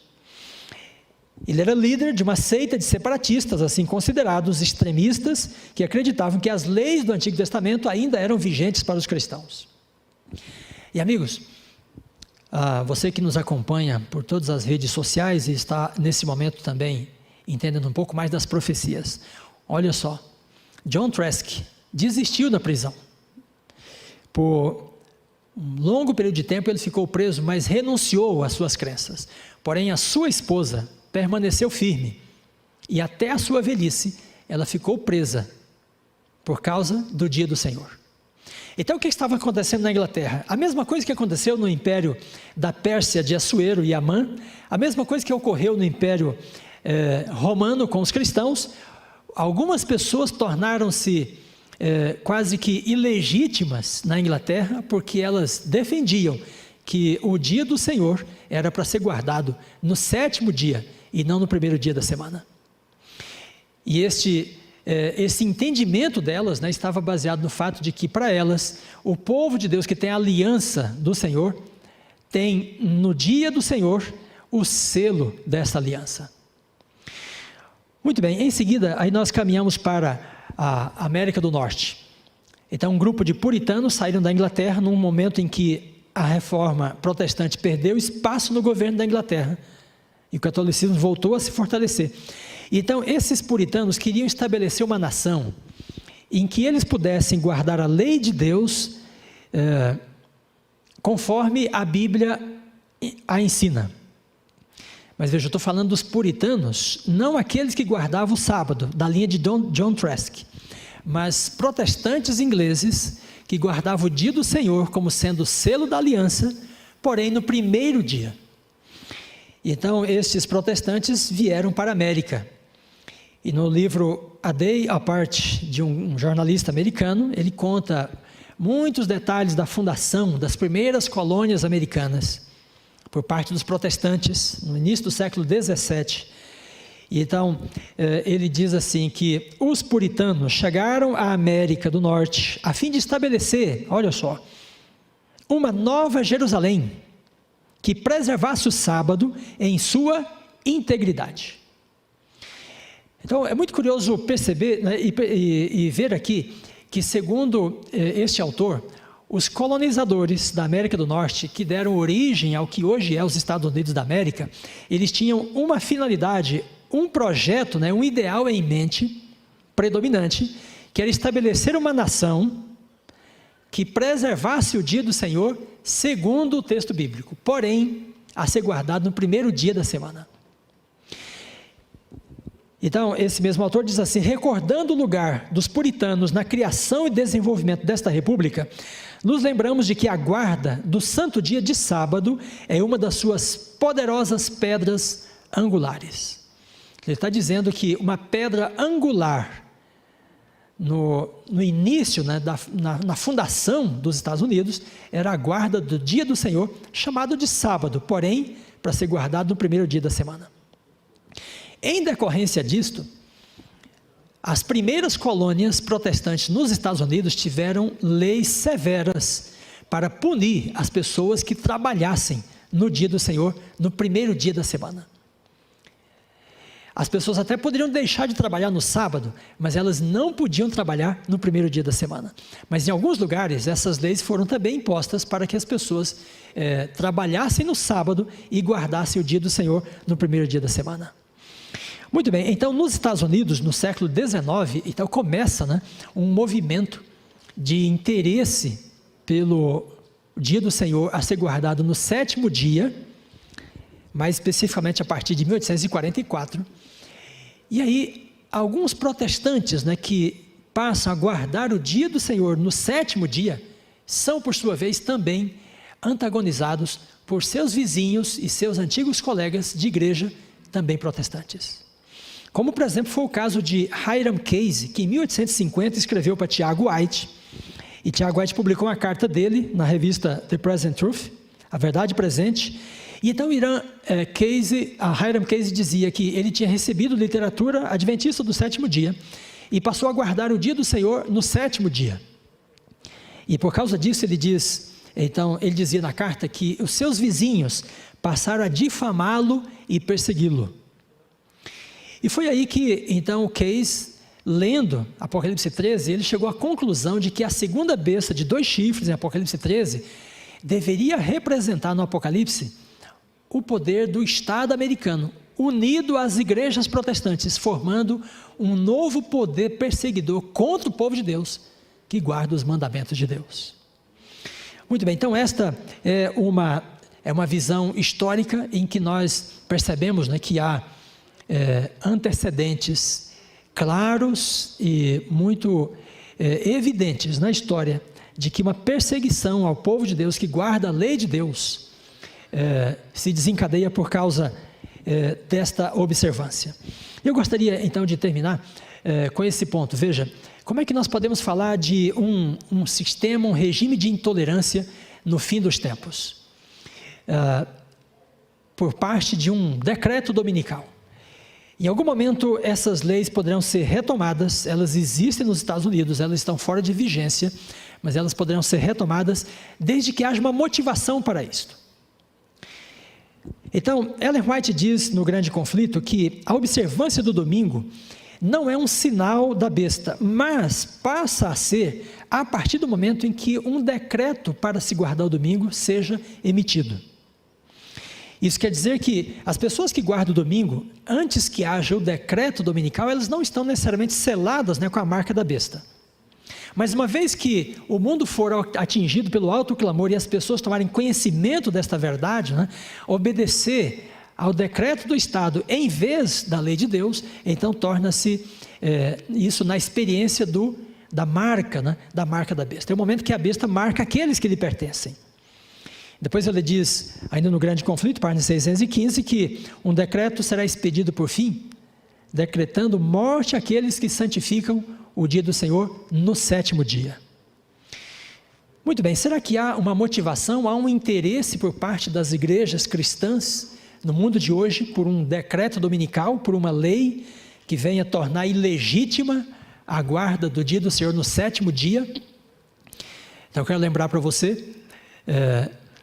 Speaker 1: Ele era líder de uma seita de separatistas, assim considerados extremistas, que acreditavam que as leis do Antigo Testamento ainda eram vigentes para os cristãos. E amigos, você que nos acompanha por todas as redes sociais e está nesse momento também entendendo um pouco mais das profecias, olha só, John Trask desistiu da prisão. Por um longo período de tempo ele ficou preso, mas renunciou às suas crenças. Porém, a sua esposa permaneceu firme, e até a sua velhice, ela ficou presa, por causa do dia do Senhor. Então, o que estava acontecendo na Inglaterra? A mesma coisa que aconteceu no império da Pérsia de Assuero e Amã, a mesma coisa que ocorreu no império romano com os cristãos. Algumas pessoas tornaram-se quase que ilegítimas na Inglaterra, porque elas defendiam que o dia do Senhor era para ser guardado no 7º dia, e não no primeiro dia da semana. E esse entendimento delas estava baseado no fato de que, para elas, o povo de Deus que tem a aliança do Senhor, tem no dia do Senhor o selo dessa aliança. Muito bem, em seguida, aí nós caminhamos para a América do Norte. Então, um grupo de puritanos saíram da Inglaterra num momento em que a reforma protestante perdeu espaço no governo da Inglaterra, e o catolicismo voltou a se fortalecer. Então, esses puritanos queriam estabelecer uma nação em que eles pudessem guardar a lei de Deus conforme a Bíblia a ensina. Mas veja, eu estou falando dos puritanos, não aqueles que guardavam o sábado, da linha de John Trask, mas protestantes ingleses que guardavam o dia do Senhor como sendo o selo da aliança, porém no primeiro dia. Então, estes protestantes vieram para a América. E no livro A Day Apart, de um jornalista americano, ele conta muitos detalhes da fundação das primeiras colônias americanas, por parte dos protestantes, no início do século 17. E então, ele diz assim, que os puritanos chegaram à América do Norte, a fim de estabelecer, olha só, uma nova Jerusalém, que preservasse o sábado em sua integridade. Então, é muito curioso perceber e ver aqui, que segundo este autor, os colonizadores da América do Norte, que deram origem ao que hoje é os Estados Unidos da América, eles tinham uma finalidade, um projeto, um ideal em mente, predominante, que era estabelecer uma nação que preservasse o dia do Senhor, segundo o texto bíblico, porém, a ser guardado no primeiro dia da semana. Então, esse mesmo autor diz assim, recordando o lugar dos puritanos na criação e desenvolvimento desta república, nos lembramos de que a guarda do santo dia de sábado é uma das suas poderosas pedras angulares. Ele está dizendo que uma pedra angular no início, na fundação dos Estados Unidos, era a guarda do dia do Senhor, chamado de sábado, porém, para ser guardado no primeiro dia da semana. Em decorrência disto, as primeiras colônias protestantes nos Estados Unidos tiveram leis severas para punir as pessoas que trabalhassem no dia do Senhor, no primeiro dia da semana. As pessoas até poderiam deixar de trabalhar no sábado, mas elas não podiam trabalhar no primeiro dia da semana. Mas em alguns lugares, essas leis foram também impostas para que as pessoas trabalhassem no sábado e guardassem o dia do Senhor no primeiro dia da semana. Muito bem, então nos Estados Unidos, no século XIX, então começa um movimento de interesse pelo dia do Senhor a ser guardado no sétimo dia, mais especificamente a partir de 1844, e aí alguns protestantes que passam a guardar o dia do Senhor no sétimo dia, são por sua vez também antagonizados por seus vizinhos e seus antigos colegas de igreja, também protestantes. Como por exemplo foi o caso de Hiram Case, que em 1850 escreveu para Tiago White, e Tiago White publicou uma carta dele na revista The Present Truth, a verdade presente. E então Hiram Case dizia que ele tinha recebido literatura adventista do sétimo dia e passou a guardar o dia do Senhor no sétimo dia. E por causa disso ele dizia na carta que os seus vizinhos passaram a difamá-lo e persegui-lo. E foi aí que então Case, lendo Apocalipse 13, ele chegou à conclusão de que a segunda besta de 2 chifres em Apocalipse 13 deveria representar no Apocalipse o poder do Estado americano, unido às igrejas protestantes, formando um novo poder perseguidor contra o povo de Deus, que guarda os mandamentos de Deus. Muito bem, então esta é uma visão histórica em que nós percebemos que há antecedentes claros e muito evidentes na história de que uma perseguição ao povo de Deus que guarda a lei de Deus se desencadeia por causa desta observância. Eu gostaria então de terminar com esse ponto. Veja, como é que nós podemos falar de um sistema, um regime de intolerância no fim dos tempos? Por parte de um decreto dominical. Em algum momento essas leis poderão ser retomadas, elas existem nos Estados Unidos, elas estão fora de vigência, mas elas poderão ser retomadas desde que haja uma motivação para isto. Então, Ellen White diz no Grande Conflito que a observância do domingo não é um sinal da besta, mas passa a ser a partir do momento em que um decreto para se guardar o domingo seja emitido. Isso quer dizer que as pessoas que guardam o domingo, antes que haja o decreto dominical, elas não estão necessariamente seladas com a marca da besta. Mas uma vez que o mundo for atingido pelo alto clamor e as pessoas tomarem conhecimento desta verdade, obedecer ao decreto do Estado em vez da lei de Deus, então torna-se isso na experiência da marca da besta. É o momento que a besta marca aqueles que lhe pertencem. Depois ele diz, ainda no Grande Conflito, página 615, que um decreto será expedido por fim, decretando morte àqueles que santificam o dia do Senhor no sétimo dia. Muito bem, será que há uma motivação, há um interesse por parte das igrejas cristãs no mundo de hoje por um decreto dominical, por uma lei que venha tornar ilegítima a guarda do dia do Senhor no sétimo dia? Então eu quero lembrar para você,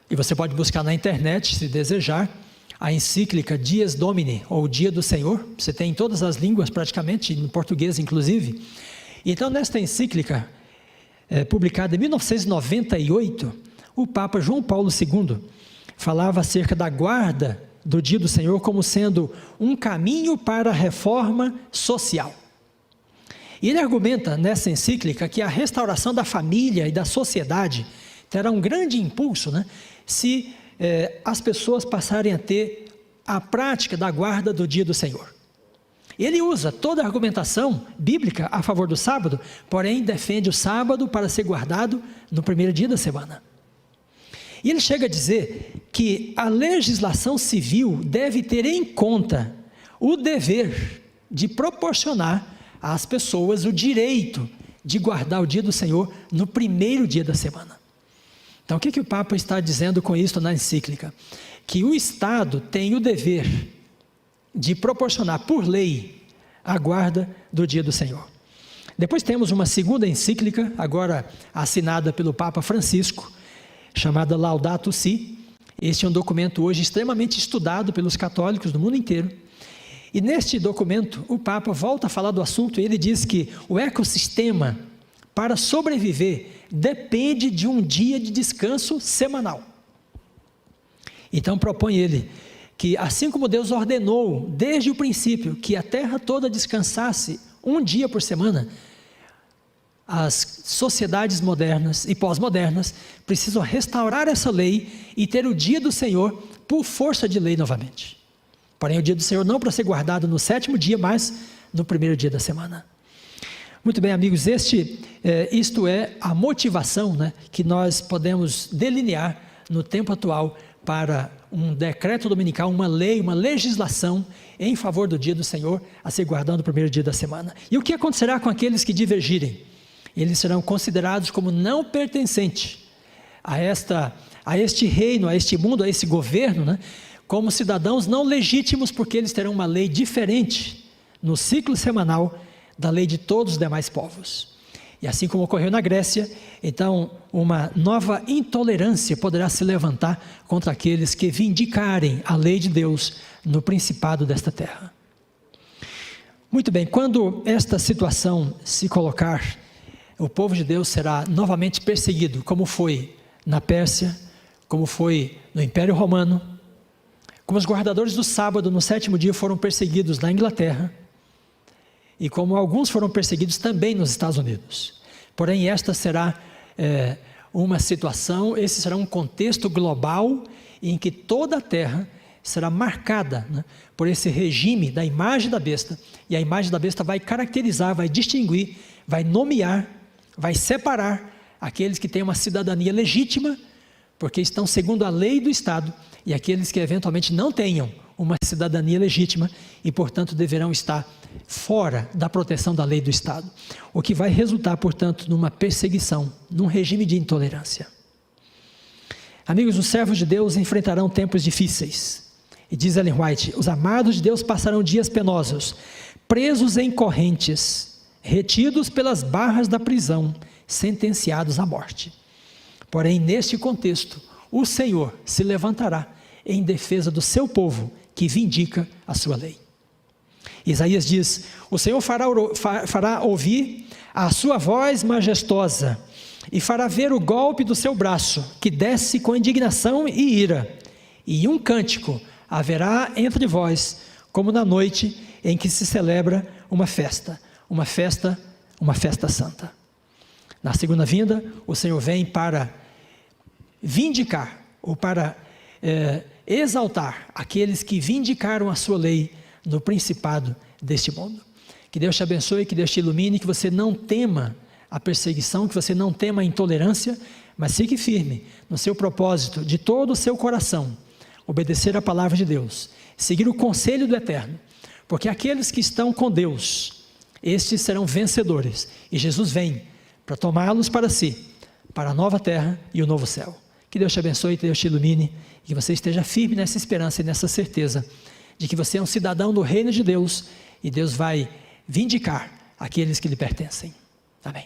Speaker 1: e você pode buscar na internet, se desejar, a encíclica Dies Domini, ou Dia do Senhor, você tem em todas as línguas praticamente, no português inclusive. Então nesta encíclica, publicada em 1998, o Papa João Paulo II falava acerca da guarda do Dia do Senhor como sendo um caminho para a reforma social. E ele argumenta nessa encíclica que a restauração da família e da sociedade terá um grande impulso, se as pessoas passarem a ter a prática da guarda do dia do Senhor. Ele usa toda a argumentação bíblica a favor do sábado, porém defende o sábado para ser guardado no primeiro dia da semana. E ele chega a dizer que a legislação civil deve ter em conta o dever de proporcionar às pessoas o direito de guardar o dia do Senhor no primeiro dia da semana. Então, o que o Papa está dizendo com isso na encíclica? Que o Estado tem o dever de proporcionar por lei a guarda do dia do Senhor. Depois temos uma segunda encíclica, agora assinada pelo Papa Francisco, chamada Laudato Si. Este é um documento hoje extremamente estudado pelos católicos do mundo inteiro. E neste documento, o Papa volta a falar do assunto e ele diz que o ecossistema, para sobreviver, depende de um dia de descanso semanal. Então propõe ele que, assim como Deus ordenou desde o princípio que a terra toda descansasse um dia por semana, as sociedades modernas e pós-modernas precisam restaurar essa lei e ter o dia do Senhor por força de lei novamente. Porém, o dia do Senhor não para ser guardado no 7º dia, mas no 1º dia da semana. Muito bem, amigos, isto é a motivação, né, que nós podemos delinear no tempo atual para um decreto dominical, uma lei, uma legislação em favor do dia do Senhor a ser guardado no 1º dia da semana. E o que acontecerá com aqueles que divergirem? Eles serão considerados como não pertencentes a este reino, a este mundo, a esse governo, né? Como cidadãos não legítimos, porque eles terão uma lei diferente no ciclo semanal da lei de todos os demais povos. E assim como ocorreu na Grécia, então uma nova intolerância poderá se levantar contra aqueles que vindicarem a lei de Deus no principado desta terra. Muito bem, quando esta situação se colocar, o povo de Deus será novamente perseguido, como foi na Pérsia, como foi no Império Romano, como os guardadores do sábado no 7º dia foram perseguidos na Inglaterra, e como alguns foram perseguidos também nos Estados Unidos. Porém, esta será uma situação, esse será um contexto global em que toda a terra será marcada, né, por esse regime da imagem da besta, e a imagem da besta vai caracterizar, vai distinguir, vai nomear, vai separar aqueles que têm uma cidadania legítima, porque estão segundo a lei do Estado, e aqueles que eventualmente não tenham uma cidadania legítima e, portanto, deverão estar fora da proteção da lei do Estado. O que vai resultar, portanto, numa perseguição, num regime de intolerância. Amigos, os servos de Deus enfrentarão tempos difíceis. E diz Ellen White, os amados de Deus passarão dias penosos, presos em correntes, retidos pelas barras da prisão, sentenciados à morte. Porém, neste contexto, o Senhor se levantará em defesa do seu povo, que vindica a sua lei. Isaías diz, o Senhor fará ouvir a sua voz majestosa, e fará ver o golpe do seu braço, que desce com indignação e ira, e um cântico haverá entre vós, como na noite em que se celebra uma festa santa. Na segunda vinda, o Senhor vem para vindicar, ou para exaltar aqueles que vindicaram a sua lei no principado deste mundo. Que Deus te abençoe, que Deus te ilumine, que você não tema a perseguição, que você não tema a intolerância, mas fique firme no seu propósito, de todo o seu coração, obedecer a palavra de Deus, seguir o conselho do Eterno, porque aqueles que estão com Deus, estes serão vencedores, e Jesus vem para tomá-los para si, para a nova terra e o novo céu. Que Deus te abençoe, que Deus te ilumine, e que você esteja firme nessa esperança e nessa certeza, de que você é um cidadão do reino de Deus, e Deus vai vindicar aqueles que lhe pertencem. Amém.